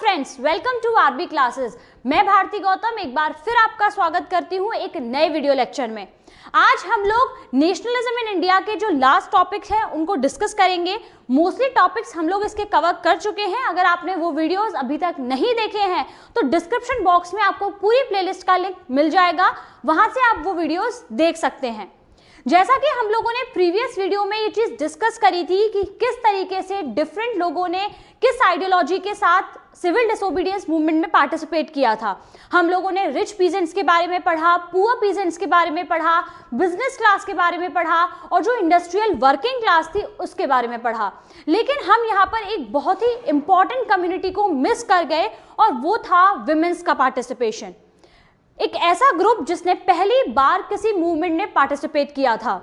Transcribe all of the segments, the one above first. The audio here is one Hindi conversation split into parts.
Friends, welcome to RB classes. मैं भारती गौतम एक बार फिर आपका स्वागत करती हूँ एक नए वीडियो लेक्चर में। आज हम लोग नेशनलिज्म इन इंडिया के जो लास्ट टॉपिक्स हैं उनको डिस्कस करेंगे। मोस्टली टॉपिक्स हम लोग इसके कवर कर चुके हैं। अगर आपने वो वीडियोस अभी तक नहीं देखे हैं तो डिस्क्रिप्शन बॉक्स में आपको पूरी प्लेलिस्ट का लिंक मिल जाएगा, वहां से आप वो वीडियोस देख सकते हैं। जैसा कि हम लोगों ने प्रीवियस वीडियो में ये चीज डिस्कस करी थी कि किस तरीके से डिफरेंट लोगों ने किस आइडियोलॉजी के साथ सिविल डिसोबीडियंस मूवमेंट में पार्टिसिपेट किया था। हम लोगों ने रिच पीजेंट्स के बारे में पढ़ा, पुअर पीजेंट्स के बारे में पढ़ा, बिजनेस क्लास के बारे में पढ़ा और जो इंडस्ट्रियल वर्किंग क्लास थी उसके बारे में पढ़ा। लेकिन हम यहाँ पर एक बहुत ही इंपॉर्टेंट कम्युनिटी को मिस कर गए और वो था विमेंस का पार्टिसिपेशन। एक ऐसा ग्रुप जिसने पहली बार किसी मूवमेंट में पार्टिसिपेट किया था।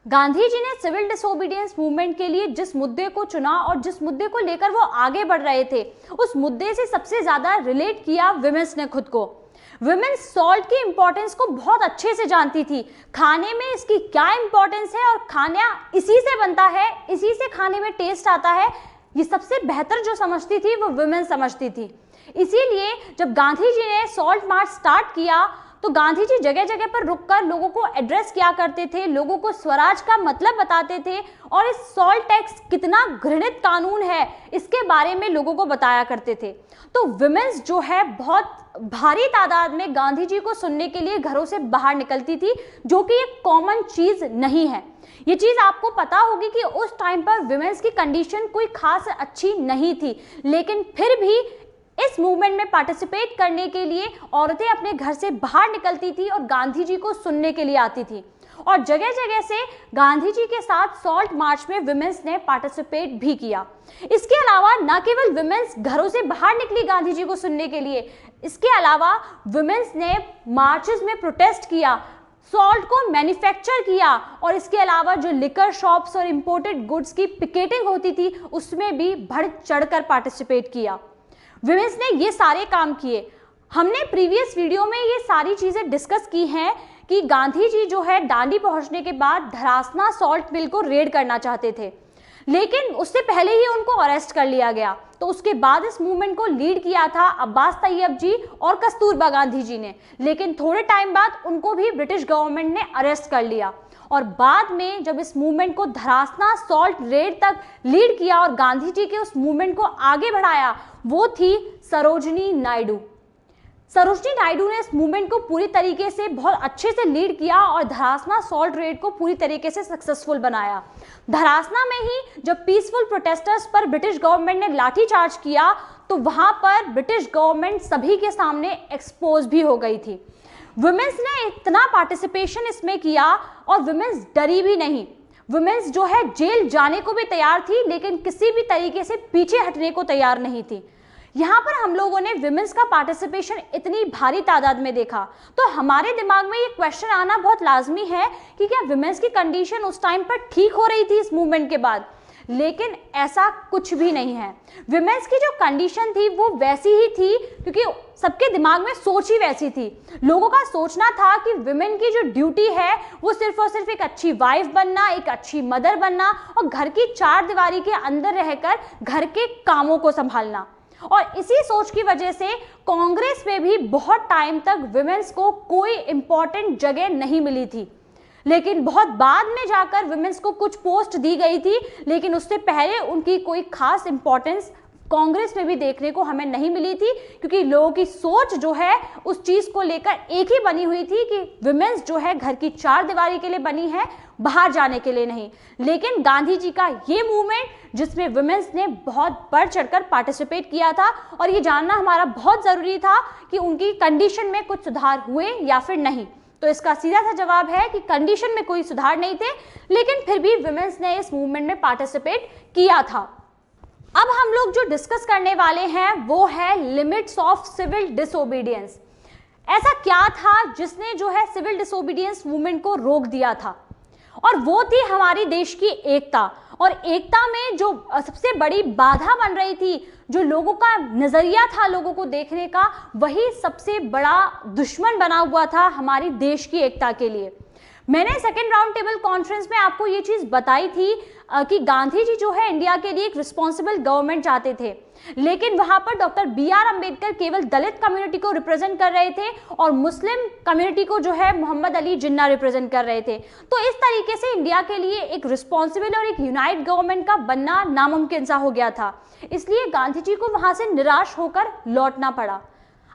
गांधी जी ने सिविल डिसोबीडियंस मूवमेंट के लिए जिस मुद्दे को चुना और जिस मुद्दे को लेकर वो आगे बढ़ रहे थे, उस मुद्दे से सबसे ज्यादा रिलेट किया विमेंस ने खुद को। विमेंस सॉल्ट की इंपॉर्टेंस को बहुत अच्छे से जानती थी, खाने में इसकी क्या इंपॉर्टेंस है और खाना इसी से बनता है, इसी से खाने में टेस्ट आता है, ये सबसे बेहतर जो समझती थी वो विमेंस समझती थी। इसीलिए जब गांधी जी ने सॉल्ट मार्च स्टार्ट किया तो गांधी जी जगह जगह पर रुककर लोगों को एड्रेस किया करते थे, लोगों को स्वराज का मतलब बताते थे और इस सॉल्ट टैक्स कितना घृणित कानून है इसके बारे में लोगों को बताया करते थे। तो विमेंस जो है बहुत भारी तादाद में गांधी जी को सुनने के लिए घरों से बाहर निकलती थी, जो कि एक कॉमन चीज नहीं है। ये चीज आपको पता होगी कि उस टाइम पर विमेंस की कंडीशन कोई खास अच्छी नहीं थी, लेकिन फिर भी इस मूवमेंट में पार्टिसिपेट करने के लिए औरतें अपने घर से बाहर निकलती थी और गांधी जी को सुनने के लिए आती थी। और जगह जगह से गांधी जी के साथ सॉल्ट मार्च में विमेंस ने पार्टिसिपेट भी किया। इसके अलावा न केवल विमेंस घरों से बाहर निकली गांधी जी को सुनने के लिए, इसके अलावा विमेंस ने मार्चेस में प्रोटेस्ट किया, सॉल्ट को मैन्युफैक्चर किया और इसके अलावा जो लिकर शॉप्स और इंपोर्टेड गुड्स की पिकेटिंग होती थी उसमें भी बढ़ चढ़कर पार्टिसिपेट किया। विमेंस ने ये सारे काम किए। हमने प्रीवियस वीडियो में ये सारी चीजें डिस्कस की हैं कि गांधी जी जो है दांडी पहुंचने के बाद धरासना सॉल्ट मिल को रेड करना चाहते थे, लेकिन उससे पहले ही उनको अरेस्ट कर लिया गया। तो उसके बाद इस मूवमेंट को लीड किया था अब्बास तैयब जी और कस्तूरबा गांधी जी ने, लेकिन थोड़े टाइम बाद उनको भी ब्रिटिश गवर्नमेंट ने अरेस्ट कर लिया। और बाद में जब इस मूवमेंट को धरासना सॉल्ट रेड तक लीड किया और गांधी जी के उस मूवमेंट को आगे बढ़ाया, वो थी सरोजिनी नायडू। सरोजिनी नायडू ने इस मूवमेंट को पूरी तरीके से बहुत अच्छे से लीड किया और धरासना सॉल्ट रेड को पूरी तरीके से सक्सेसफुल बनाया। धरासना में ही जब पीसफुल प्रोटेस्टर्स पर ब्रिटिश गवर्नमेंट ने लाठीचार्ज किया तो वहां पर ब्रिटिश गवर्नमेंट सभी के सामने एक्सपोज भी हो गई थी। विमेंस ने इतना पार्टिसिपेशन इसमें किया और विमेंस डरी भी नहीं। विमेंस जो है जेल जाने को भी तैयार थी, लेकिन किसी भी तरीके से पीछे हटने को तैयार नहीं थी। यहाँ पर हम लोगों ने विमेंस का पार्टिसिपेशन इतनी भारी तादाद में देखा तो हमारे दिमाग में ये क्वेश्चन आना बहुत लाजमी है कि क्या विमेंस की कंडीशन उस टाइम पर ठीक हो रही थी इस मूवमेंट के बाद? लेकिन ऐसा कुछ भी नहीं है। विमेंस की जो कंडीशन थी वो वैसी ही थी क्योंकि सबके दिमाग में सोच ही वैसी थी। लोगों का सोचना था कि विमेन की जो ड्यूटी है वो सिर्फ और सिर्फ एक अच्छी वाइफ बनना, एक अच्छी मदर बनना और घर की चार दीवारी के अंदर रहकर घर के कामों को संभालना। और इसी सोच की वजह से कांग्रेस में भी बहुत टाइम तक विमेंस को कोई इंपॉर्टेंट जगह नहीं मिली थी, लेकिन बहुत बाद में जाकर विमेंस को कुछ पोस्ट दी गई थी, लेकिन उससे पहले उनकी कोई खास इंपॉर्टेंस कांग्रेस में भी देखने को हमें नहीं मिली थी, क्योंकि लोगों की सोच जो है उस चीज को लेकर एक ही बनी हुई थी कि विमेंस जो है घर की चार दीवारी के लिए बनी है, बाहर जाने के लिए नहीं। लेकिन गांधी जी का ये मूवमेंट जिसमें विमेंस ने बहुत बढ़ चढ़कर पार्टिसिपेट किया था और ये जानना हमारा बहुत जरूरी था कि उनकी कंडीशन में कुछ सुधार हुए या फिर नहीं। तो इसका सीधा सा जवाब है कि कंडीशन में कोई सुधार नहीं थे, लेकिन फिर भी विमेंस ने इस मूवमेंट में पार्टिसिपेट किया था। अब हम लोग जो डिस्कस करने वाले हैं वो है लिमिट्स ऑफ सिविल डिसोबीडियंस। ऐसा क्या था जिसने जो है सिविल डिसोबीडियंस मूवमेंट को रोक दिया था? और वो थी हमारी देश की एकता। और एकता में जो सबसे बड़ी बाधा बन रही थी, जो लोगों का नजरिया था लोगों को देखने का, वही सबसे बड़ा दुश्मन बना हुआ था हमारी देश की एकता के लिए। मैंने सेकेंड राउंड टेबल कॉन्फ्रेंस में आपको ये चीज़ बताई थी कि गांधी जी जो है इंडिया के लिए एक रिस्पॉन्सिबल गवर्नमेंट चाहते थे, लेकिन वहां पर डॉक्टर BR अम्बेडकर केवल दलित कम्युनिटी को रिप्रेजेंट कर रहे थे और मुस्लिम कम्युनिटी को जो है मोहम्मद अली जिन्ना रिप्रेजेंट कर रहे थे। तो इस तरीके से इंडिया के लिए एक रिस्पॉन्सिबल और एक यूनाइट गवर्नमेंट का बनना नामुमकिन सा हो गया था, इसलिए गांधी जी को वहां से निराश होकर लौटना पड़ा।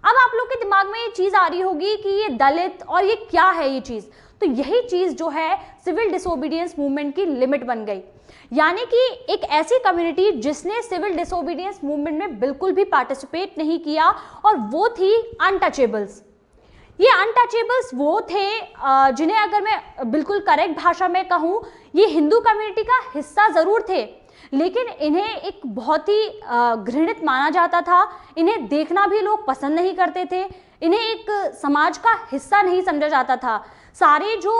अब आप लोग के दिमाग में ये चीज आ रही होगी कि ये दलित और ये क्या है ये चीज, तो यही चीज जो है सिविल डिसोबीडियंस मूवमेंट की लिमिट बन गई, यानी कि एक ऐसी कम्युनिटी जिसने सिविल डिसोबीडियंस मूवमेंट में बिल्कुल भी पार्टिसिपेट नहीं किया, और वो थी अनटचेबल्स। ये अनटचेबल्स वो थे जिन्हें अगर मैं बिल्कुल करेक्ट भाषा में कहूँ, ये हिंदू कम्युनिटी का हिस्सा ज़रूर थे, लेकिन इन्हें एक बहुत ही घृणित माना जाता था, इन्हें देखना भी लोग पसंद नहीं करते थे, इन्हें एक समाज का हिस्सा नहीं समझा जाता था। सारे जो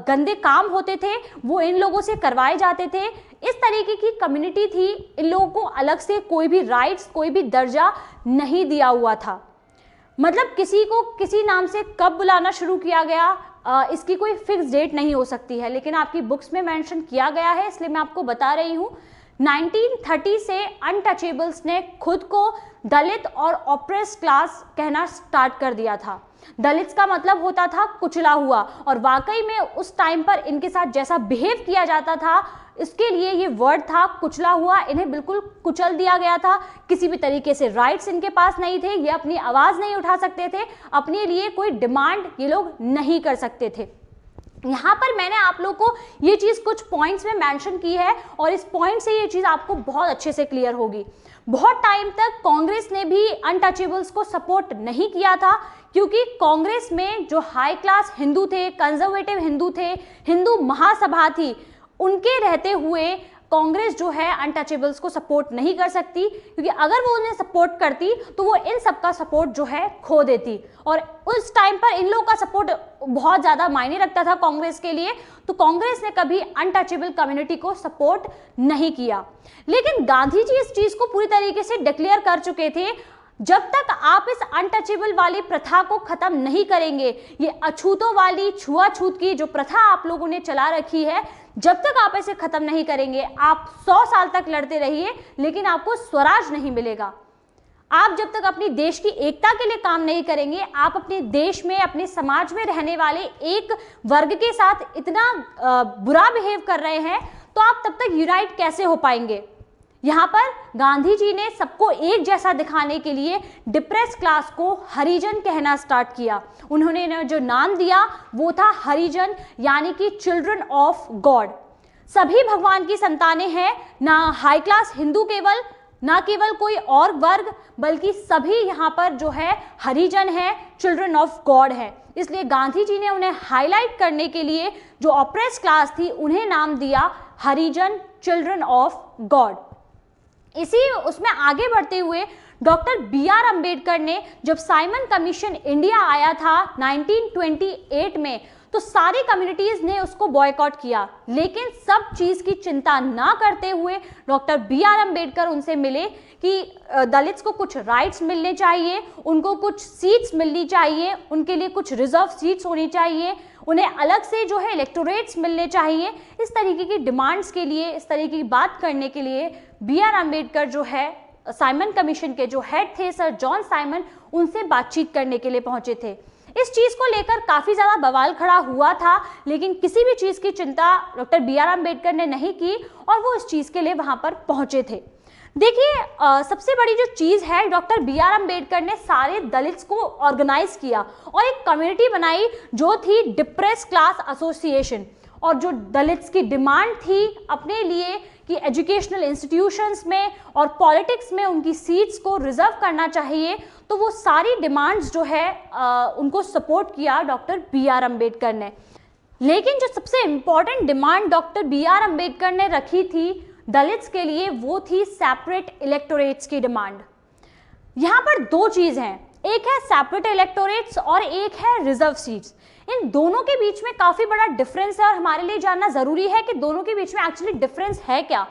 गंदे काम होते थे वो इन लोगों से करवाए जाते थे। इस तरीके की कम्युनिटी थी, इन लोगों को अलग से कोई भी राइट्स, कोई भी दर्जा नहीं दिया हुआ था। मतलब किसी को किसी नाम से कब बुलाना शुरू किया गया इसकी कोई फिक्स डेट नहीं हो सकती है, लेकिन आपकी बुक्स में मेंशन किया गया है, इसलिए मैं आपको बता रही हूँ। 1930 से अनटचेबल्स ने खुद को दलित और ऑप्रेस क्लास कहना स्टार्ट कर दिया था। दलित का मतलब होता था कुचला हुआ, और वाकई में उस टाइम पर इनके साथ जैसा बिहेव किया जाता था इसके लिए ये वर्ड था कुचला हुआ। इन्हें बिल्कुल कुचल दिया गया था, किसी भी तरीके से राइट्स इनके पास नहीं थे, ये अपनी आवाज़ नहीं उठा सकते थे, अपने लिए कोई डिमांड ये लोग नहीं कर सकते थे। यहाँ पर मैंने आप लोग को ये चीज़ कुछ पॉइंट्स में मेंशन की है, और इस पॉइंट से ये चीज़ आपको बहुत अच्छे से क्लियर होगी। बहुत टाइम तक कांग्रेस ने भी अनटचेबल्स को सपोर्ट नहीं किया था, क्योंकि कांग्रेस में जो हाई क्लास हिंदू थे, कंजर्वेटिव हिंदू थे, हिंदू महासभा थी, उनके रहते हुए कांग्रेस जो है अनटचेबल्स को सपोर्ट नहीं कर सकती, क्योंकि अगर वो उन्हें सपोर्ट करती तो वो इन सब का सपोर्ट जो है खो देती, और उस टाइम पर इन लोगों का सपोर्ट बहुत ज़्यादा मायने रखता था कांग्रेस के लिए। तो कांग्रेस ने कभी अनटचेबल कम्युनिटी को सपोर्ट नहीं किया, लेकिन गांधी जी इस चीज़ को पूरी तरीके से डिक्लेयर कर चुके थे, जब तक आप इस अनटचेबल वाली प्रथा को खत्म नहीं करेंगे, ये अछूतों वाली छुआछूत की जो प्रथा आप लोगों ने चला रखी है, जब तक आप इसे खत्म नहीं करेंगे, आप 100 साल तक लड़ते रहिए लेकिन आपको स्वराज नहीं मिलेगा। आप जब तक अपनी देश की एकता के लिए काम नहीं करेंगे, आप अपने देश में, अपने समाज में रहने वाले एक वर्ग के साथ इतना बुरा बिहेव कर रहे हैं, तो आप तब तक यूनाइट कैसे हो पाएंगे। यहाँ पर गांधी जी ने सबको एक जैसा दिखाने के लिए डिप्रेस क्लास को हरिजन कहना स्टार्ट किया। उन्होंने जो नाम दिया वो था हरिजन, यानी कि चिल्ड्रन ऑफ गॉड। सभी भगवान की संतानें हैं, ना हाई क्लास हिंदू केवल, ना केवल कोई और वर्ग, बल्कि सभी यहाँ पर जो है हरिजन है, चिल्ड्रन ऑफ गॉड है। इसलिए गांधी जी ने उन्हें हाईलाइट करने के लिए जो ऑप्रेस क्लास थी उन्हें नाम दिया हरिजन, चिल्ड्रन ऑफ गॉड। इसी उसमें आगे बढ़ते हुए डॉक्टर BR अम्बेडकर ने, जब साइमन कमीशन इंडिया आया था 1928 में, तो सारी कम्युनिटीज़ ने उसको बॉयकॉट किया, लेकिन सब चीज़ की चिंता ना करते हुए डॉक्टर BR अम्बेडकर उनसे मिले कि दलित्स को कुछ राइट्स मिलने चाहिए, उनको कुछ सीट्स मिलनी चाहिए, उनके लिए कुछ रिजर्व सीट्स होनी चाहिए, उन्हें अलग से जो है इलेक्टोरेट्स मिलने चाहिए। इस तरीके की डिमांड्स के लिए, इस तरीके की बात करने के लिए BR अम्बेडकर जो है साइमन कमीशन के जो हेड थे सर जॉन साइमन, उनसे बातचीत करने के लिए पहुंचे थे। इस चीज़ को लेकर काफ़ी ज़्यादा बवाल खड़ा हुआ था, लेकिन किसी भी चीज़ की चिंता डॉक्टर BR अम्बेडकर ने नहीं की और वो इस चीज़ के लिए वहाँ पर पहुँचे थे। देखिए, सबसे बड़ी जो चीज़ है, डॉक्टर BR अम्बेडकर ने सारे दलित्स को ऑर्गेनाइज किया और एक कम्युनिटी बनाई जो थी डिप्रेस क्लास एसोसिएशन, और जो दलित्स की डिमांड थी अपने लिए कि एजुकेशनल इंस्टीट्यूशंस में और पॉलिटिक्स में उनकी सीट्स को रिजर्व करना चाहिए, तो वो सारी डिमांड्स जो है उनको सपोर्ट किया डॉक्टर BR अम्बेडकर ने। लेकिन जो सबसे important demand doctor BR Ambedkar ने रखी थी दलित्स के लिए, वो थी सेपरेट इलेक्टोरेट्स की डिमांड। यहाँ पर दो चीज़ हैं, एक है सेपरेट इलेक्टोरेट्स और एक है रिजर्व सीट्स। इन दोनों के बीच में काफ़ी बड़ा डिफरेंस है और हमारे लिए जानना ज़रूरी है कि दोनों के बीच में एक्चुअली डिफरेंस है क्या।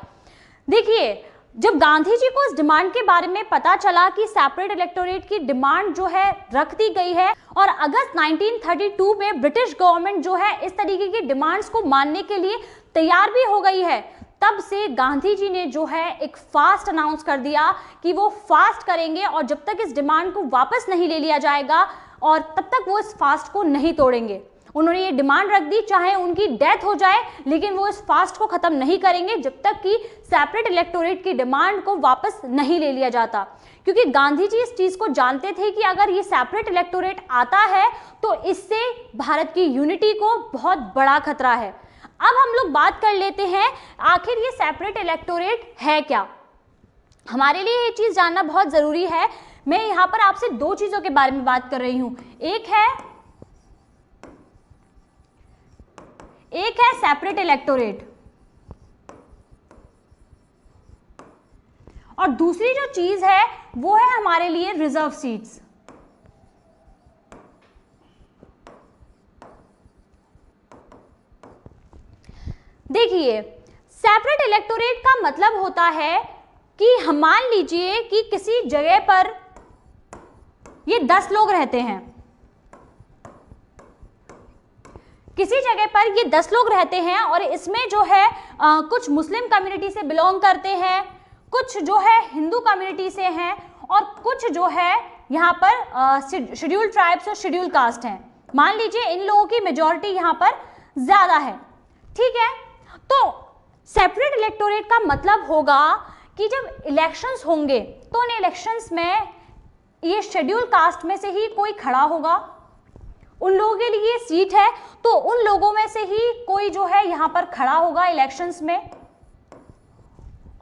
देखिए, जब गांधी जी को इस डिमांड के बारे में पता चला कि सेपरेट इलेक्टोरेट की डिमांड जो है रख दी गई है और अगस्त 1932 में ब्रिटिश गवर्नमेंट जो है इस तरीके की डिमांड्स को मानने के लिए तैयार भी हो गई है, तब से गांधी जी ने जो है एक फास्ट अनाउंस कर दिया कि वो फास्ट करेंगे और जब तक इस डिमांड को वापस नहीं ले लिया जाएगा और तब तक वो इस फास्ट को नहीं तोड़ेंगे। उन्होंने ये डिमांड रख दी, चाहे उनकी डेथ हो जाए लेकिन वो इस फास्ट को खत्म नहीं करेंगे जब तक कि सेपरेट इलेक्टोरेट की डिमांड को वापस नहीं ले लिया जाता, क्योंकि गांधी जी इस चीज को जानते थे कि अगर ये सेपरेट इलेक्टोरेट आता है तो इससे भारत की यूनिटी को बहुत बड़ा खतरा है। अब हम लोग बात कर लेते हैं आखिर ये सेपरेट इलेक्टोरेट है क्या। हमारे लिए ये चीज जानना बहुत जरूरी है। मैं यहाँ पर आपसे दो चीजों के बारे में बात कर रही हूं, एक है सेपरेट इलेक्टोरेट और दूसरी जो चीज है वो है हमारे लिए रिजर्व सीट्स। देखिए, सेपरेट इलेक्टोरेट का मतलब होता है कि हम मान लीजिए कि किसी जगह पर ये 10 लोग रहते हैं, किसी जगह पर ये 10 लोग रहते हैं और इसमें जो है कुछ मुस्लिम कम्युनिटी से बिलोंग करते हैं, कुछ जो है हिंदू कम्युनिटी से हैं और कुछ जो है यहाँ पर शेड्यूल ट्राइब्स और शेड्यूल कास्ट हैं। मान लीजिए इन लोगों की मेजॉरिटी यहाँ पर ज्यादा है, ठीक है। तो सेपरेट इलेक्टोरेट का मतलब होगा कि जब इलेक्शंस होंगे तो उन इलेक्शंस में ये शेड्यूल कास्ट में से ही कोई खड़ा होगा, उन लोगों के लिए सीट है तो उन लोगों में से ही कोई जो है यहाँ पर खड़ा होगा इलेक्शंस में,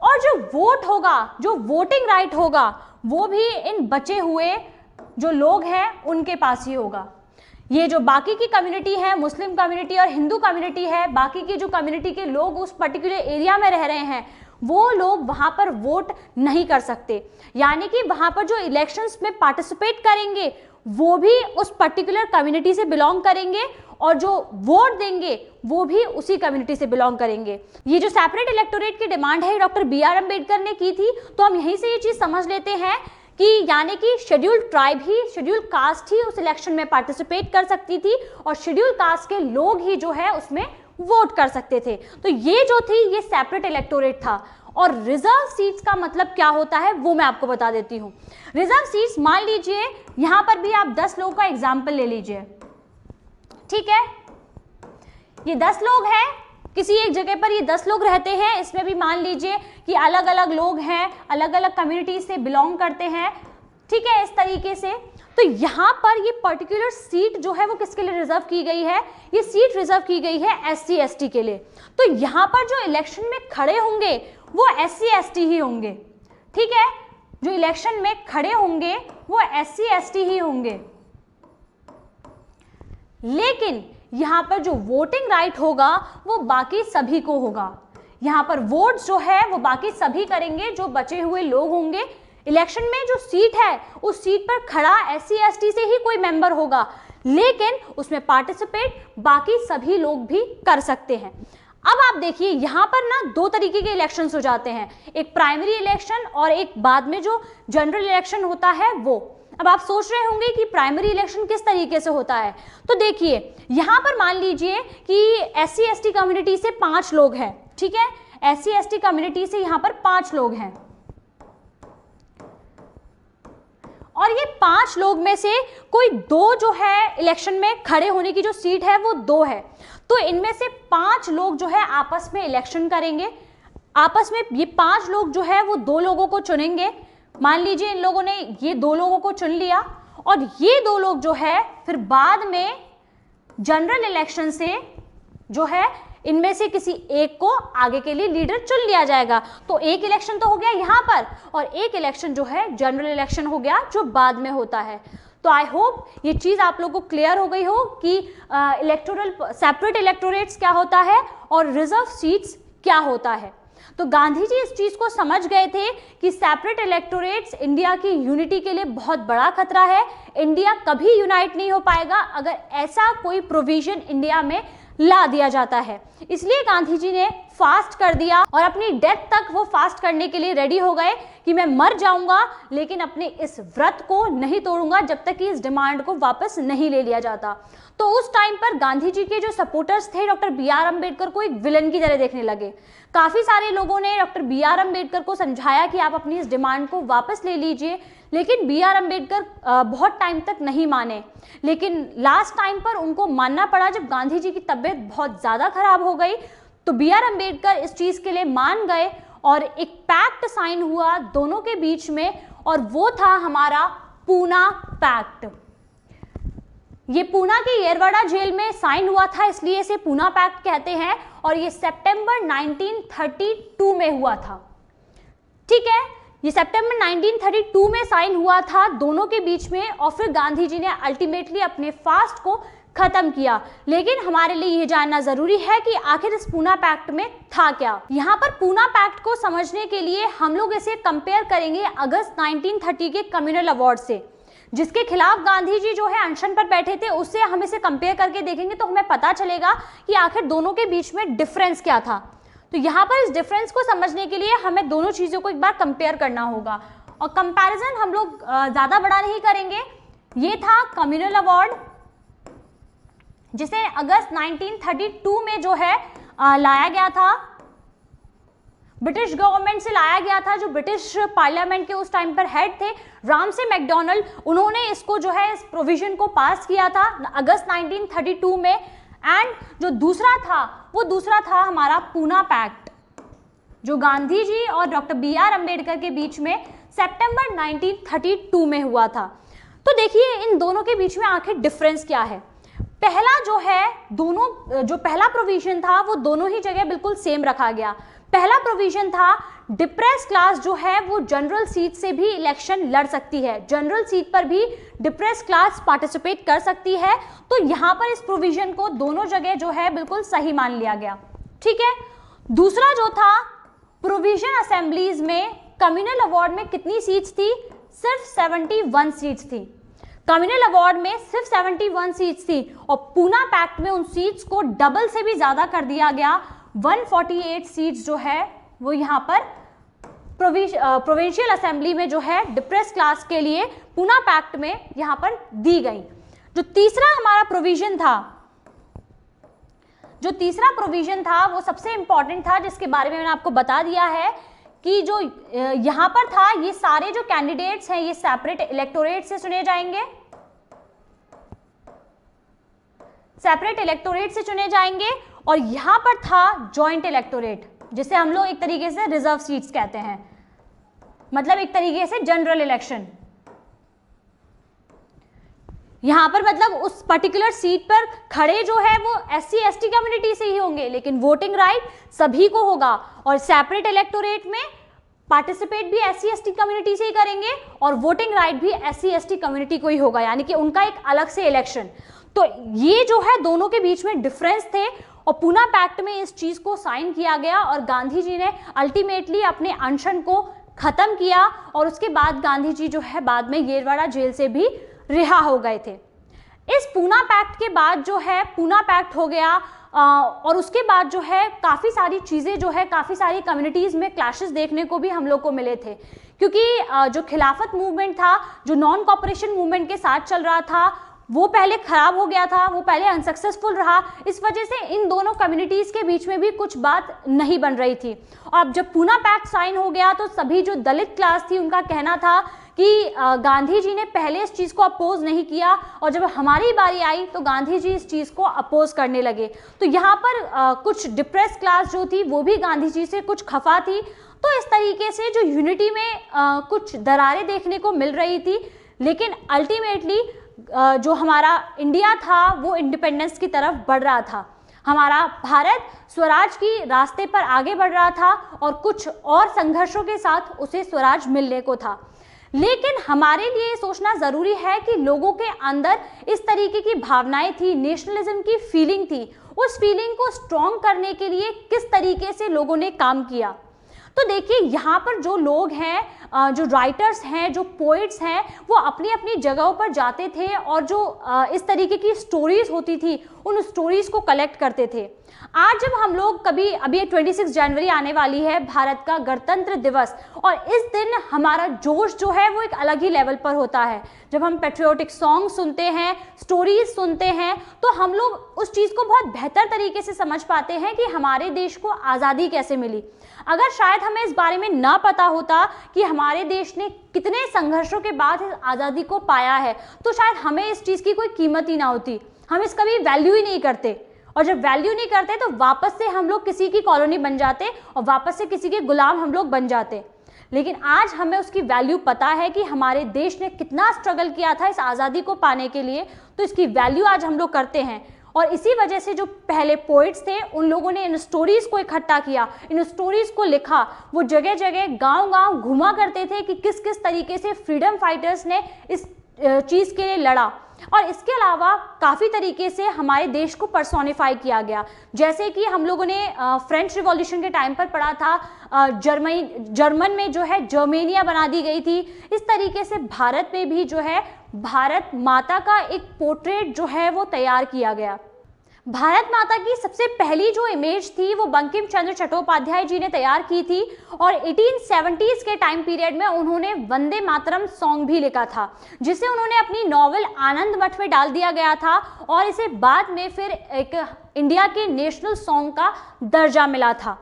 और जो वोट होगा, जो वोटिंग राइट होगा, वो भी इन बचे हुए जो लोग हैं उनके पास ही होगा। ये जो बाकी की कम्युनिटी है, मुस्लिम कम्युनिटी और हिंदू कम्युनिटी है, बाकी की जो कम्युनिटी के लोग उस पर्टिकुलर एरिया में रह रहे हैं, वो लोग वहां पर वोट नहीं कर सकते। यानी कि वहां पर जो इलेक्शंस में पार्टिसिपेट करेंगे वो भी उस पर्टिकुलर कम्युनिटी से बिलोंग करेंगे और जो वोट देंगे वो भी उसी कम्युनिटी से बिलोंग करेंगे। ये जो सेपरेट इलेक्टोरेट की डिमांड है डॉक्टर BR अम्बेडकर ने की थी, तो हम यहीं से ये चीज समझ लेते हैं कि यानी कि शेड्यूल ट्राइब ही, शेड्यूल कास्ट ही उस इलेक्शन में पार्टिसिपेट कर सकती थी और शेड्यूल कास्ट के लोग ही जो है उसमें वोट कर सकते थे। तो ये जो थी ये सेपरेट इलेक्टोरेट था। और रिजर्व सीट्स का मतलब क्या होता है वो मैं आपको बता देती हूँ। रिजर्व सीट्स, मान लीजिए यहाँ पर भी आप 10 लोगों का एग्जाम्पल ले लीजिए, ठीक है। ये 10 लोग हैं, किसी एक जगह पर ये 10 लोग रहते हैं, इसमें भी मान लीजिए कि अलग अलग लोग हैं, अलग अलग कम्युनिटी से बिलोंग करते हैं, ठीक है, इस तरीके से। तो यहाँ पर ये पर्टिकुलर सीट जो है वो किसके लिए रिजर्व की गई है? ये सीट रिजर्व की गई है SC ST के लिए। तो यहाँ पर जो इलेक्शन में खड़े होंगे वो SC ST ही होंगे, ठीक है। जो इलेक्शन में खड़े होंगे वो SC ST ही होंगे, लेकिन यहाँ पर जो वोटिंग राइट होगा वो बाकी सभी को होगा। यहाँ पर वोट जो है वो बाकी सभी करेंगे, जो बचे हुए लोग होंगे। इलेक्शन में जो सीट है उस सीट पर खड़ा SC ST से ही कोई मेंबर होगा, लेकिन उसमें पार्टिसिपेट बाकी सभी लोग भी कर सकते हैं। अब आप देखिए यहाँ पर ना दो तरीके के इलेक्शंस हो जाते हैं, एक प्राइमरी इलेक्शन और एक बाद में जो जनरल इलेक्शन होता है वो। अब आप सोच रहे होंगे कि प्राइमरी इलेक्शन किस तरीके से होता है, तो देखिए यहाँ पर मान लीजिए कि SC ST कम्युनिटी से 5 लोग हैं, ठीक है। SC ST कम्युनिटी से यहाँ पर 5 लोग हैं और ये 5 लोग में से कोई 2 जो है इलेक्शन में खड़े होने की जो सीट है वो 2 है। तो इनमें से 5 लोग जो है आपस में इलेक्शन करेंगे, आपस में ये 5 लोग जो है वो 2 लोगों को चुनेंगे। मान लीजिए इन लोगों ने ये 2 लोगों को चुन लिया और ये 2 लोग जो है फिर बाद में जनरल इलेक्शन से जो है इनमें से किसी एक को आगे के लिए लीडर चुन लिया जाएगा। तो एक इलेक्शन तो हो गया यहाँ पर और एक इलेक्शन जो है जनरल इलेक्शन हो गया जो बाद में होता है। तो आई होप ये चीज़ आप लोगों को क्लियर हो गई हो कि सेपरेट इलेक्टोरेट्स क्या होता है और रिजर्व सीट्स क्या होता है। तो गांधी जी इस चीज़ को समझ गए थे कि सेपरेट इलेक्टोरेट्स इंडिया की यूनिटी के लिए बहुत बड़ा खतरा है। इंडिया कभी यूनाइट नहीं हो पाएगा अगर ऐसा कोई प्रोविजन इंडिया में ला दिया जाता है। इसलिए गांधी जी ने फास्ट कर दिया और अपनी डेथ तक वो फास्ट करने के लिए रेडी हो गए कि मैं मर जाऊंगा लेकिन अपने इस व्रत को नहीं तोड़ूंगा जब तक कि इस डिमांड को वापस नहीं ले लिया जाता। तो उस टाइम पर गांधी जी के जो सपोर्टर्स थे डॉक्टर बी आर अम्बेडकर को एक विलन की तरह देखने लगे। काफ़ी सारे लोगों ने डॉक्टर बी आर अम्बेडकर को समझाया कि आप अपनी इस डिमांड को वापस ले लीजिए, लेकिन बी आर अम्बेडकर बहुत टाइम तक नहीं माने। लेकिन लास्ट टाइम पर उनको मानना पड़ा जब गांधी जी की तबीयत बहुत ज़्यादा खराब हो गई, तो बी आर अम्बेडकर इस चीज़ के लिए मान गए और एक पैक्ट साइन हुआ दोनों के बीच में, और वो था हमारा पूना पैक्ट। ये पूना के येरवाड़ा जेल में साइन हुआ था, इसलिए इसे पूना पैक्ट कहते हैं, और ये सितंबर 1932 में हुआ था। ठीक है, ये सितंबर 1932 में साइन हुआ था दोनों के बीच में, और फिर गांधी जी ने अल्टीमेटली अपने फास्ट को खत्म किया। लेकिन हमारे लिए ये जानना जरूरी है कि आखिर इस पूना पैक्ट में था क्या। यहाँ पर पूना पैक्ट को समझने के लिए हम लोग इसे कंपेयर करेंगे अगस्त 1930 के कम्युनल अवार्ड से, जिसके खिलाफ गांधी जी जो है अनशन पर बैठे थे। उससे हम इसे कंपेयर करके देखेंगे तो हमें पता चलेगा कि आखिर दोनों के बीच में डिफरेंस क्या था। तो यहाँ पर इस डिफरेंस को समझने के लिए हमें दोनों चीज़ों को एक बार कंपेयर करना होगा, और कंपैरिजन हम लोग ज़्यादा बड़ा नहीं करेंगे। ये था कम्युनल अवार्ड, जिसे अगस्त 1932 में जो है लाया गया था, ब्रिटिश गवर्नमेंट से लाया गया था। जो ब्रिटिश पार्लियामेंट के उस टाइम पर हेड थे रामसे मैकडोनल्ड, उन्होंने इसको जो है इस प्रोविजन को पास किया था अगस्त 1932 में। एंड जो दूसरा था वो दूसरा था हमारा पूना पैक्ट, जो गांधी जी और डॉक्टर बी आर अम्बेडकर के बीच में सितंबर 1932 में हुआ था। तो देखिए इन दोनों के बीच में आखिर डिफरेंस क्या है। पहला जो है, दोनों जो पहला प्रोविजन था वो दोनों ही जगह बिल्कुल सेम रखा गया। पहला प्रोविजन था डिप्रेस क्लास जो है वो जनरल सीट से भी इलेक्शन लड़ सकती है, जनरल सीट पर भी डिप्रेस क्लास पार्टिसिपेट कर सकती है। तो यहाँ पर इस प्रोविजन को दोनों जगह जो है बिल्कुल सही मान लिया गया। ठीक है, दूसरा जो था प्रोविजन असेंबलीज में कम्युनल अवार्ड में कितनी सीट्स थी? सिर्फ 71 सीट्स थी। कम्युनल अवार्ड में सिर्फ 71 सीट्स थी, और पूना पैक्ट में उन सीट्स को डबल से भी ज़्यादा कर दिया गया। 148 सीट्स जो है वो यहाँ पर प्रोविंशियल असेंबली में जो है डिप्रेस क्लास के लिए पूना पैक्ट में यहाँ पर दी गई। जो तीसरा हमारा प्रोविजन था वो सबसे इंपॉर्टेंट था, जिसके बारे में मैंने आपको बता दिया है कि जो यहाँ पर था, ये सारे जो कैंडिडेट्स हैं ये सेपरेट इलेक्टोरेट से चुने जाएंगे, और यहाँ पर था जॉइंट इलेक्टोरेट, जिसे हम लोग एक तरीके से रिजर्व सीट्स कहते हैं, मतलब एक तरीके से जनरल इलेक्शन। यहाँ पर मतलब उस पर्टिकुलर सीट पर खड़े जो है वो SC ST कम्युनिटी से ही होंगे, लेकिन वोटिंग राइट सभी को होगा, और सेपरेट इलेक्टोरेट में पार्टिसिपेट भी SC ST कम्युनिटी से ही करेंगे और वोटिंग राइट भी SC ST कम्युनिटी को ही होगा, यानी कि उनका एक अलग से इलेक्शन। तो ये जो है दोनों के बीच में डिफरेंस थे, और पूना पैक्ट में इस चीज़ को साइन किया गया, और गांधी जी ने अल्टीमेटली अपने अनशन को ख़त्म किया, और उसके बाद गांधी जी जो है बाद में येरवाड़ा जेल से भी रिहा हो गए थे। इस पूना पैक्ट के बाद जो है पूना पैक्ट हो गया, और उसके बाद जो है काफ़ी सारी चीज़ें जो है काफ़ी सारी कम्युनिटीज़ में क्लैशेस देखने को भी हम लोग को मिले थे, क्योंकि जो खिलाफत मूवमेंट था, जो नॉन कॉपरेशन मूवमेंट के साथ चल रहा था, वो पहले खराब हो गया था, वो पहले अनसक्सेसफुल रहा। इस वजह से इन दोनों कम्युनिटीज़ के बीच में भी कुछ बात नहीं बन रही थी। और अब जब पूना पैक्ट साइन हो गया तो सभी जो दलित क्लास थी उनका कहना था कि गांधी जी ने पहले इस चीज़ को अपोज नहीं किया, और जब हमारी बारी आई तो गांधी जी इस चीज़ को अपोज करने लगे। तो यहाँ पर कुछ डिप्रेस क्लास जो थी वो भी गांधी जी से कुछ खफा थी। तो इस तरीके से जो यूनिटी में कुछ दरारें देखने को मिल रही थी, लेकिन अल्टीमेटली जो हमारा इंडिया था वो इंडिपेंडेंस की तरफ बढ़ रहा था। हमारा भारत स्वराज की रास्ते पर आगे बढ़ रहा था, और कुछ और संघर्षों के साथ उसे स्वराज मिलने को था। लेकिन हमारे लिए सोचना ज़रूरी है कि लोगों के अंदर इस तरीके की भावनाएं थी, नेशनलिज्म की फीलिंग थी, उस फीलिंग को स्ट्रॉन्ग करने के लिए किस तरीके से लोगों ने काम किया। तो देखिए यहाँ पर जो लोग हैं, जो राइटर्स हैं, जो पोइट्स हैं, वो अपनी अपनी जगहों पर जाते थे और जो इस तरीके की स्टोरीज होती थी उन स्टोरीज को कलेक्ट करते थे। आज जब हम लोग कभी अभी 26 जनवरी आने वाली है, भारत का गणतंत्र दिवस, और इस दिन हमारा जोश जो है वो एक अलग ही लेवल पर होता है। जब हम पेट्रियोटिक सॉन्ग सुनते हैं, स्टोरीज सुनते हैं, तो हम लोग उस चीज़ को बहुत बेहतर तरीके से समझ पाते हैं कि हमारे देश को आज़ादी कैसे मिली। अगर शायद हमें इस बारे में ना पता होता कि हमारे देश ने कितने संघर्षों के बाद इस आज़ादी को पाया है, तो शायद हमें इस चीज़ की कोई कीमत ही ना होती, हम इसका भी वैल्यू ही नहीं करते। और जब वैल्यू नहीं करते तो वापस से हम लोग किसी की कॉलोनी बन जाते और वापस से किसी के गुलाम हम लोग बन जाते। लेकिन आज हमें उसकी वैल्यू पता है कि हमारे देश ने कितना स्ट्रगल किया था इस आज़ादी को पाने के लिए, तो इसकी वैल्यू आज हम लोग करते हैं। और इसी वजह से जो पहले पोइट्स थे उन लोगों ने इन स्टोरीज को इकट्ठा किया, इन स्टोरीज को लिखा। वो जगह जगह गांव-गांव घूमा करते थे कि किस किस तरीके से फ्रीडम फाइटर्स ने इस चीज़ के लिए लड़ा। और इसके अलावा काफ़ी तरीके से हमारे देश को पर्सोनिफाई किया गया। जैसे कि हम लोगों ने फ्रेंच रिवॉल्यूशन के टाइम पर पढ़ा था, जर्मन में जो है जर्मेनिया बना दी गई थी। इस तरीके से भारत में भी जो है भारत माता का एक पोर्ट्रेट जो है वो तैयार किया गया। भारत माता की सबसे पहली जो इमेज थी वो बंकिम चंद्र चट्टोपाध्याय जी ने तैयार की थी और 1870s के टाइम पीरियड में उन्होंने वंदे मातरम सॉन्ग भी लिखा था, जिसे उन्होंने अपनी नॉवल आनंद मठ में डाल दिया गया था और इसे बाद में फिर एक इंडिया के नेशनल सॉन्ग का दर्जा मिला था।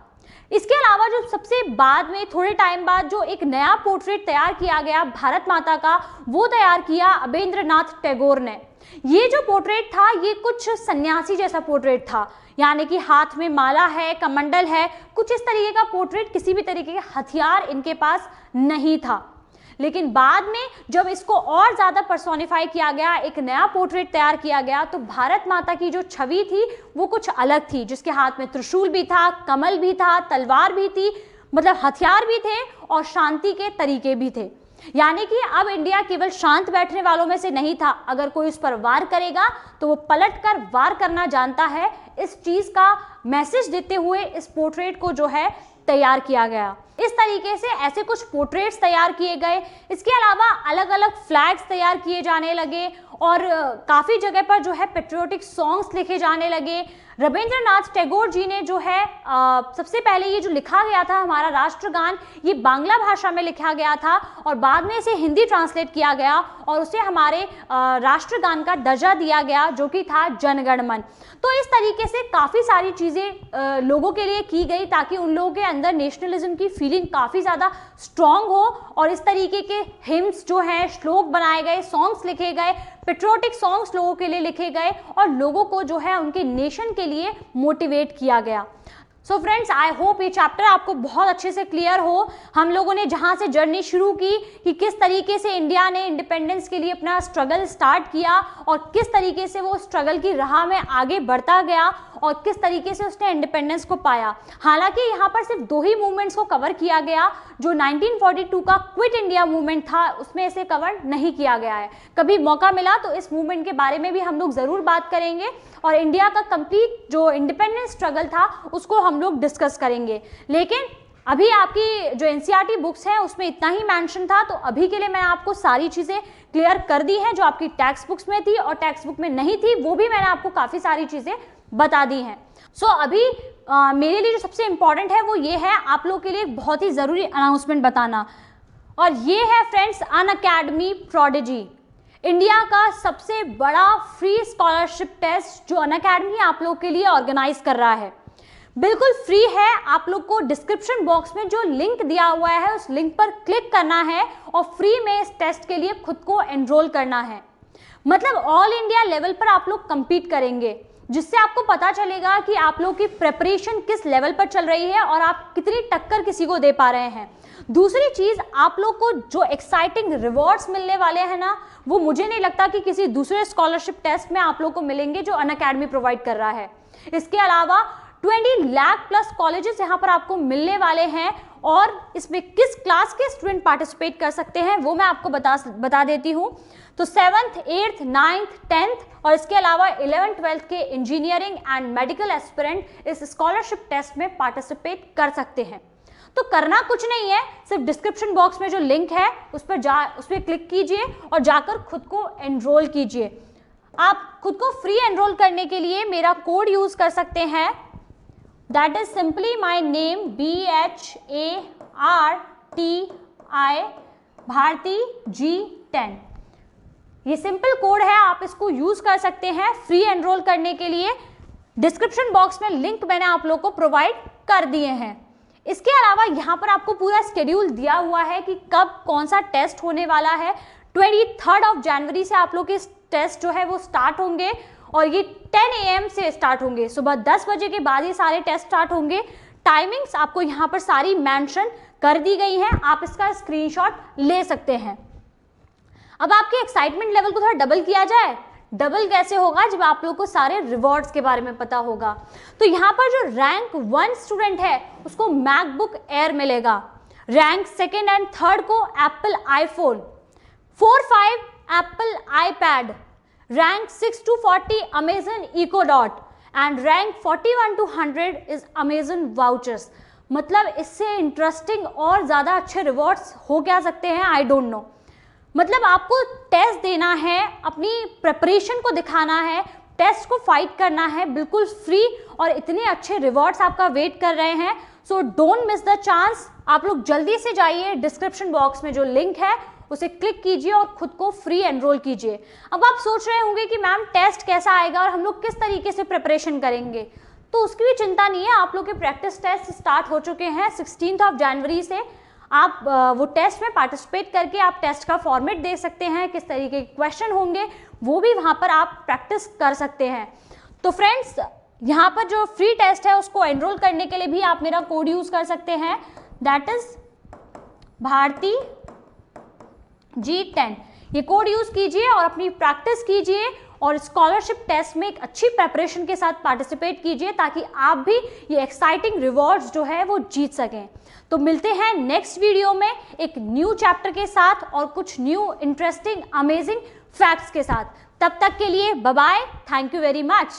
इसके अलावा जो सबसे बाद में थोड़े टाइम बाद जो एक नया पोर्ट्रेट तैयार किया गया भारत माता का, वो तैयार किया अबेंद्रनाथ टैगोर ने। ये जो पोर्ट्रेट था ये कुछ सन्यासी जैसा पोर्ट्रेट था, यानी कि हाथ में माला है, कमंडल है, कुछ इस तरीके का पोर्ट्रेट, किसी भी तरीके के हथियार इनके पास नहीं था। लेकिन बाद में जब इसको और ज़्यादा पर्सोनिफाई किया गया, एक नया पोर्ट्रेट तैयार किया गया, तो भारत माता की जो छवि थी वो कुछ अलग थी, जिसके हाथ में त्रिशूल भी था, कमल भी था, तलवार भी थी, मतलब हथियार भी थे और शांति के तरीके भी थे। यानी कि अब इंडिया केवल शांत बैठने वालों में से नहीं था, अगर कोई उस पर वार करेगा तो वो पलटकर वार करना जानता है। इस चीज़ का मैसेज देते हुए इस पोर्ट्रेट को जो है तैयार किया गया। इस तरीके से ऐसे कुछ पोर्ट्रेट्स तैयार किए गए। इसके अलावा अलग अलग फ्लैग्स तैयार किए जाने लगे और काफ़ी जगह पर जो है पेट्रियोटिक सॉन्ग्स लिखे जाने लगे। रविंद्रनाथ टैगोर जी ने जो है सबसे पहले ये जो लिखा गया था हमारा राष्ट्रगान, ये बांग्ला भाषा में लिखा गया था और बाद में इसे हिंदी ट्रांसलेट किया गया और उसे हमारे राष्ट्रगान का दर्जा दिया गया, जो कि था जन गण मन। तो इस तरीके से काफ़ी सारी चीज़ें लोगों के लिए की गई ताकि उन लोगों के अंदर नेशनलिज्म की फीलिंग काफ़ी ज़्यादा स्ट्रॉन्ग हो और इस तरीके के हिम्स जो हैं, श्लोक बनाए गए, सॉन्ग्स लिखे गए, पेट्रियोटिक सॉन्ग्स लोगों के लिए लिखे गए और लोगों को जो है उनके नेशन के लिए मोटिवेट किया गया। सो फ्रेंड्स, आई होप ये चैप्टर आपको बहुत अच्छे से क्लियर हो। हम लोगों ने जहाँ से जर्नी शुरू की कि किस तरीके से इंडिया ने इंडिपेंडेंस के लिए अपना स्ट्रगल स्टार्ट किया और किस तरीके से वो स्ट्रगल की राह में आगे बढ़ता गया और किस तरीके से उसने इंडिपेंडेंस को पाया। हालांकि यहाँ पर सिर्फ 2 ही मूवमेंट्स को कवर किया गया। जो 1942 का क्विट इंडिया मूवमेंट था उसमें इसे कवर नहीं किया गया है। कभी मौका मिला तो इस मूवमेंट के बारे में भी हम लोग ज़रूर बात करेंगे और इंडिया का कंप्लीट जो इंडिपेंडेंस स्ट्रगल था उसको हम लोग डिस्कस करेंगे। लेकिन अभी आपकी जो एनसीईआरटी बुक्स हैं उसमें इतना ही मेंशन था, तो अभी के लिए मैंने आपको सारी चीज़ें क्लियर कर दी हैं जो आपकी टेक्स्ट बुक्स में थी और टेक्स्ट बुक में नहीं थी, वो भी मैंने आपको काफ़ी सारी चीज़ें बता दी हैं। सो अभी मेरे लिए जो सबसे इम्पॉर्टेंट है वो ये है आप लोग के लिए एक बहुत ही ज़रूरी अनाउंसमेंट बताना, और ये है फ्रेंड्स अनअकैडमी प्रोडिजी, इंडिया का सबसे बड़ा फ्री स्कॉलरशिप टेस्ट जो अनअकैडमी आप लोग के लिए ऑर्गेनाइज कर रहा है। बिल्कुल फ्री है। आप लोग को डिस्क्रिप्शन बॉक्स में जो लिंक दिया हुआ है उस लिंक पर क्लिक करना है और फ्री में इस टेस्ट के लिए खुद को एनरोल करना है। मतलब ऑल इंडिया लेवल पर आप लोग compete करेंगे, जिससे आपको पता चलेगा कि आप लोग की प्रिपरेशन किस लेवल पर चल रही है और आप कितनी टक्कर किसी को दे पा रहे हैं। दूसरी चीज़, आप लोग को जो एक्साइटिंग रिवॉर्ड्स मिलने वाले हैं ना, वो मुझे नहीं लगता कि किसी दूसरे स्कॉलरशिप टेस्ट में आप लोग को मिलेंगे जो अनअकैडमी प्रोवाइड कर रहा है। इसके अलावा 20 लाख प्लस कॉलेजेस यहाँ पर आपको मिलने वाले हैं और इसमें किस क्लास के स्टूडेंट पार्टिसिपेट कर सकते हैं वो मैं आपको बता देती हूँ। तो 7th, 8th, 9th, 10th और इसके अलावा 11th, 12th के इंजीनियरिंग एंड मेडिकल एस्पिरेंट इस स्कॉलरशिप टेस्ट में पार्टिसिपेट कर सकते हैं। तो करना कुछ नहीं है, सिर्फ डिस्क्रिप्शन बॉक्स में जो लिंक है उस पर क्लिक कीजिए और जाकर खुद को एनरोल कीजिए। आप खुद को फ्री एनरोल करने के लिए मेरा कोड यूज कर सकते हैं, that is simply my name BHARTI Bharti G10। ये सिंपल कोड है, आप इसको यूज कर सकते हैं फ्री एनरोल करने के लिए। डिस्क्रिप्शन बॉक्स में लिंक मैंने आप लोगों को प्रोवाइड कर दिए हैं। इसके अलावा यहाँ पर आपको पूरा स्केड्यूल दिया हुआ है कि कब कौन सा टेस्ट होने वाला है। 23 जनवरी से आप लोग के टेस्ट जो है वो स्टार्ट होंगे और ये 10 AM से स्टार्ट होंगे। सुबह 10 बजे के बाद ये सारे टेस्ट स्टार्ट होंगे। टाइमिंग्स आपको यहाँ पर सारी मेंशन कर दी गई हैं, आप इसका स्क्रीनशॉट ले सकते हैं। अब आपके एक्साइटमेंट लेवल को थोड़ा डबल किया जाए। डबल कैसे होगा? जब आप लोग को सारे रिवॉर्ड्स के बारे में पता होगा। तो यहाँ पर जो रैंक 1 स्टूडेंट है उसको मैकबुक एयर मिलेगा, रैंक 2nd एंड 3rd को Apple iPhone, 4-5 Apple iPad, rank 6 to 40 Amazon Echo Dot and rank 41 to 100 is Amazon vouchers. मतलब इससे इंटरेस्टिंग और ज़्यादा अच्छे रिवॉर्ड्स हो क्या सकते हैं, आई डोंट नो। मतलब आपको टेस्ट देना है, अपनी प्रिपरेशन को दिखाना है, टेस्ट को फाइट करना है बिल्कुल फ्री, और इतने अच्छे रिवॉर्ड्स आपका वेट कर रहे हैं। So don't miss the chance. आप लोग जल्दी से जाइए, डिस्क्रिप्शन बॉक्स में जो लिंक है उसे क्लिक कीजिए और खुद को फ्री एनरोल कीजिए। अब आप सोच रहे होंगे कि मैम टेस्ट कैसा आएगा और हम लोग किस तरीके से प्रिपरेशन करेंगे, तो उसकी भी चिंता नहीं है। आप लोग के प्रैक्टिस टेस्ट स्टार्ट हो चुके हैं 16 जनवरी से। आप वो टेस्ट में पार्टिसिपेट करके आप टेस्ट का फॉर्मेट देख सकते हैं, किस तरीके के क्वेश्चन होंगे वो भी वहाँ पर आप प्रैक्टिस कर सकते हैं। तो फ्रेंड्स, यहाँ पर जो फ्री टेस्ट है उसको एनरोल करने के लिए भी आप मेरा कोड यूज़ कर सकते हैं, दैट इज भारती G10। ये कोड यूज़ कीजिए और अपनी प्रैक्टिस कीजिए और स्कॉलरशिप टेस्ट में एक अच्छी प्रेपरेशन के साथ पार्टिसिपेट कीजिए ताकि आप भी ये एक्साइटिंग रिवॉर्ड्स जो है वो जीत सकें। तो मिलते हैं नेक्स्ट वीडियो में एक न्यू चैप्टर के साथ और कुछ न्यू इंटरेस्टिंग अमेजिंग फैक्ट्स के साथ। तब तक के लिए bye bye, thank you very much.